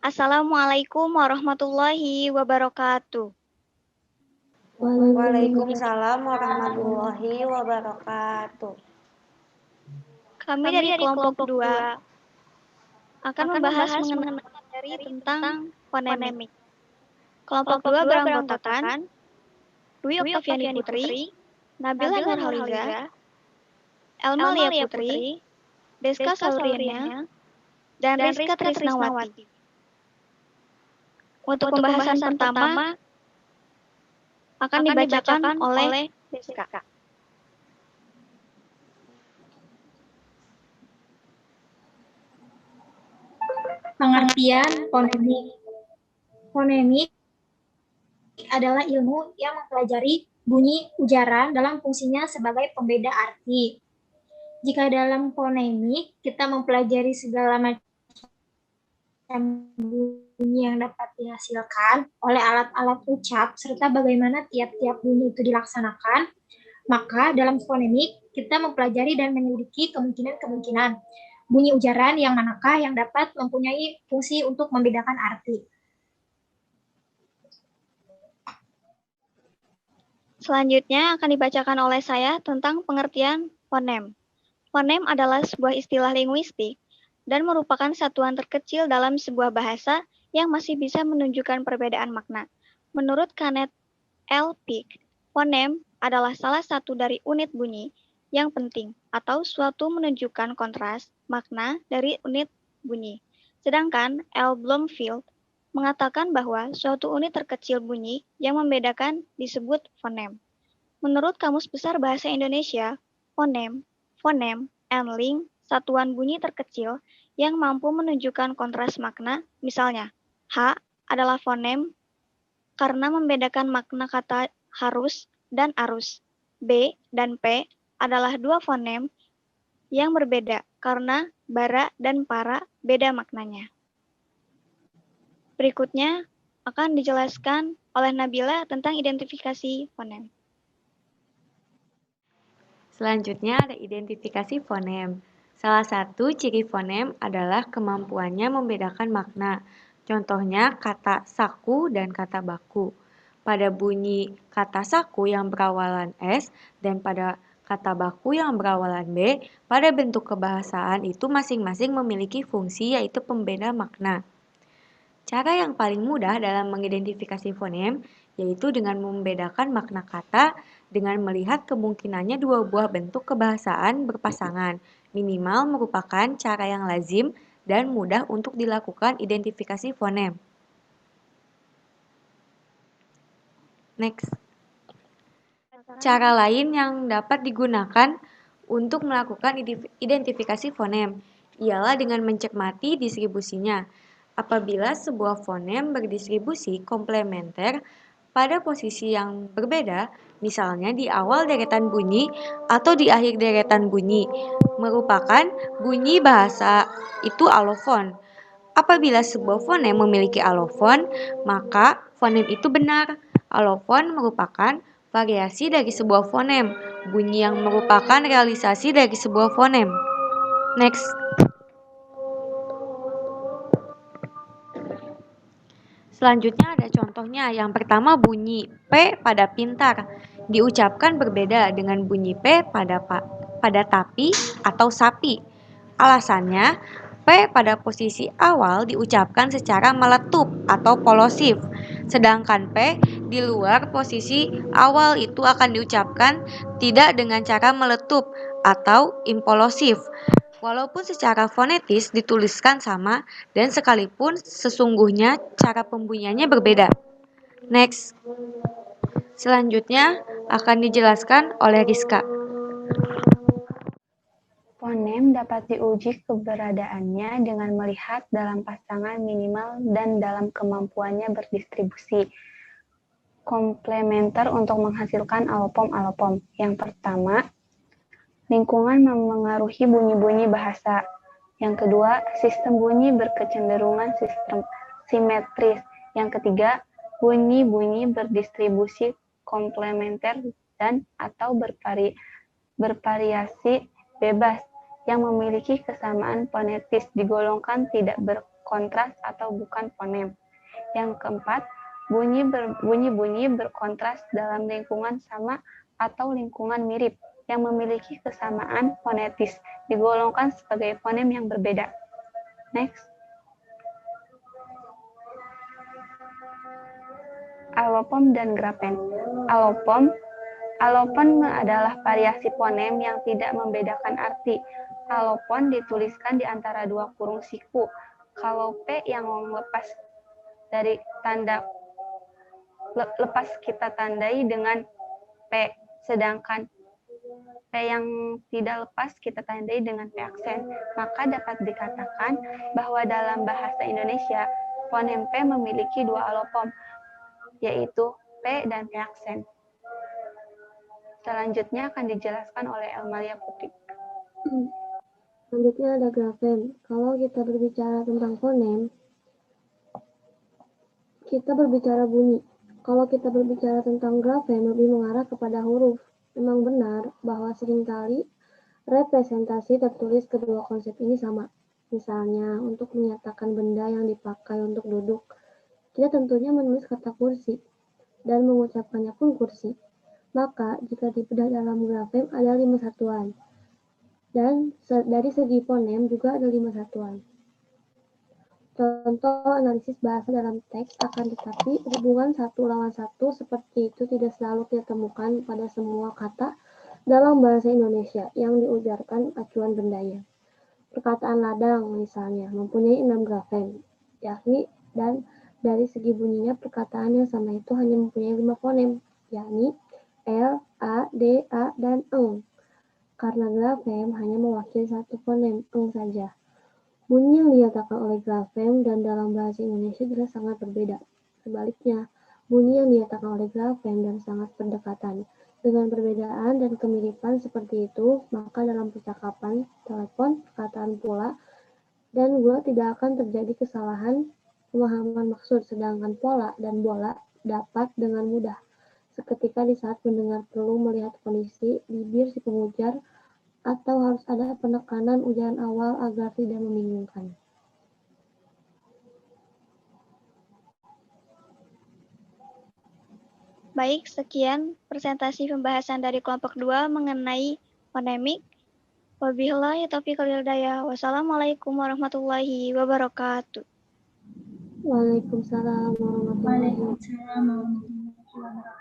Assalamualaikum warahmatullahi wabarakatuh. Waalaikumsalam warahmatullahi wabarakatuh. Kami dari kelompok 2 akan membahas mengenai materi tentang fonemik. Kelompok 2 beranggotakan Dwi Oktaviani Putri, Nabila Nurhaliza, Elma Lia Putri, Deska Sauriana, dan Rizka Trisnawati. Untuk pembahasan pertama akan dibacakan oleh Deska. Pengertian fonemik. Fonemik adalah ilmu yang mempelajari bunyi ujaran dalam fungsinya sebagai pembeda arti. Jika dalam fonemik kita mempelajari segala macam bunyi yang dapat dihasilkan oleh alat-alat ucap serta bagaimana tiap-tiap bunyi itu dilaksanakan, maka dalam fonemik kita mempelajari dan menyelidiki kemungkinan-kemungkinan bunyi ujaran yang manakah yang dapat mempunyai fungsi untuk membedakan arti. Selanjutnya akan dibacakan oleh saya tentang pengertian fonem. Fonem adalah sebuah istilah linguistik dan merupakan satuan terkecil dalam sebuah bahasa yang masih bisa menunjukkan perbedaan makna. Menurut Kenneth L. Peck, fonem adalah salah satu dari unit bunyi yang penting atau suatu menunjukkan kontras makna dari unit bunyi. Sedangkan L. Bloomfield mengatakan bahwa suatu unit terkecil bunyi yang membedakan disebut fonem. Menurut Kamus Besar Bahasa Indonesia, fonem and link satuan bunyi terkecil yang mampu menunjukkan kontras makna, misalnya, H adalah fonem karena membedakan makna kata harus dan arus. B dan P adalah dua fonem yang berbeda karena bara dan para beda maknanya. Berikutnya akan dijelaskan oleh Nabila tentang identifikasi fonem. Selanjutnya ada identifikasi fonem. Salah satu ciri fonem adalah kemampuannya membedakan makna. Contohnya kata saku dan kata baku. Pada bunyi kata saku yang berawalan S dan pada kata baku yang berawalan B, pada bentuk kebahasaan itu masing-masing memiliki fungsi yaitu pembeda makna. Cara yang paling mudah dalam mengidentifikasi fonem yaitu dengan membedakan makna kata dengan melihat kemungkinannya dua buah bentuk kebahasaan berpasangan, minimal merupakan cara yang lazim dan mudah untuk dilakukan identifikasi fonem. Next. Cara lain yang dapat digunakan untuk melakukan identifikasi fonem ialah dengan mencermati distribusinya. Apabila sebuah fonem berdistribusi komplementer pada posisi yang berbeda, misalnya di awal deretan bunyi atau di akhir deretan bunyi, merupakan bunyi bahasa itu alofon. Apabila sebuah fonem memiliki alofon, maka fonem itu benar. Alofon merupakan variasi dari sebuah fonem, bunyi yang merupakan realisasi dari sebuah fonem. Next. Selanjutnya ada contohnya. Yang pertama bunyi P pada pintar diucapkan berbeda dengan bunyi P pada tapi atau sapi. Alasannya, P pada posisi awal diucapkan secara meletup atau polosif, sedangkan P di luar posisi awal itu akan diucapkan tidak dengan cara meletup atau implosif. Walaupun secara fonetis dituliskan sama dan sekalipun sesungguhnya cara pembunyiannya berbeda. Next. Selanjutnya akan dijelaskan oleh Rizka. Fonem dapat diuji keberadaannya dengan melihat dalam pasangan minimal dan dalam kemampuannya berdistribusi komplementer untuk menghasilkan alopom-alopom. Yang pertama, lingkungan memengaruhi bunyi-bunyi bahasa. Yang kedua, sistem bunyi berkecenderungan sistem simetris. Yang ketiga, bunyi-bunyi berdistribusi komplementer dan atau bervariasi bebas yang memiliki kesamaan fonetis digolongkan tidak berkontras atau bukan fonem. Yang keempat, bunyi-bunyi berkontras dalam lingkungan sama atau lingkungan mirip yang memiliki kesamaan fonetis digolongkan sebagai fonem yang berbeda. Next. Allopom dan grafen. Allopon adalah variasi fonem yang tidak membedakan arti. Allopon dituliskan di antara dua kurung siku. Kalau P yang lepas dari tanda lepas kita tandai dengan P, sedangkan P yang tidak lepas kita tandai dengan P aksen. Maka dapat dikatakan bahwa dalam bahasa Indonesia, fonem P memiliki dua allopom, yaitu P dan P aksen. Selanjutnya akan dijelaskan oleh Elmalia Putri. Selanjutnya ada grafen. Kalau kita berbicara tentang fonem, kita berbicara bunyi. Kalau kita berbicara tentang grafen, lebih mengarah kepada huruf. Memang benar bahwa seringkali representasi tertulis kedua konsep ini sama. Misalnya, untuk menyatakan benda yang dipakai untuk duduk, kita tentunya menulis kata kursi, dan mengucapkannya pun kursi. Maka, jika dibedah dalam grafem ada 5 satuan. Dan dari segi fonem juga ada 5 satuan. Contoh analisis bahasa dalam teks akan tetapi hubungan satu lawan satu seperti itu tidak selalu kita temukan pada semua kata dalam bahasa Indonesia yang diujarkan acuan bendanya. Perkataan ladang misalnya mempunyai 6 grafem, yakni dan dari segi bunyinya perkataan yang sama itu hanya mempunyai 5 fonem, yakni L, A, D, A, dan eng. Karena grafem hanya mewakili satu fonem, eng saja. Bunyi yang dinyatakan oleh grafem dan dalam bahasa Indonesia jelas sangat berbeda. Sebaliknya, bunyi yang dinyatakan oleh grafem dan sangat berdekatan. Dengan perbedaan dan kemiripan seperti itu, maka dalam percakapan, telepon, perkataan pula, dan gua tidak akan terjadi kesalahan pemahaman maksud, sedangkan pola dan bola dapat dengan mudah. Seketika di saat pendengar perlu melihat kondisi bibir si pengujar atau harus ada penekanan ujaran awal agar tidak membingungkan. Baik, sekian presentasi pembahasan dari kelompok 2 mengenai fonemik. Wabillahi taufiq wal hidayah. Wassalamualaikum warahmatullahi wabarakatuh. Waalaikumsalam warahmatullahi wabarakatuh. Waalaikumsalam warahmatullahi wabarakatuh.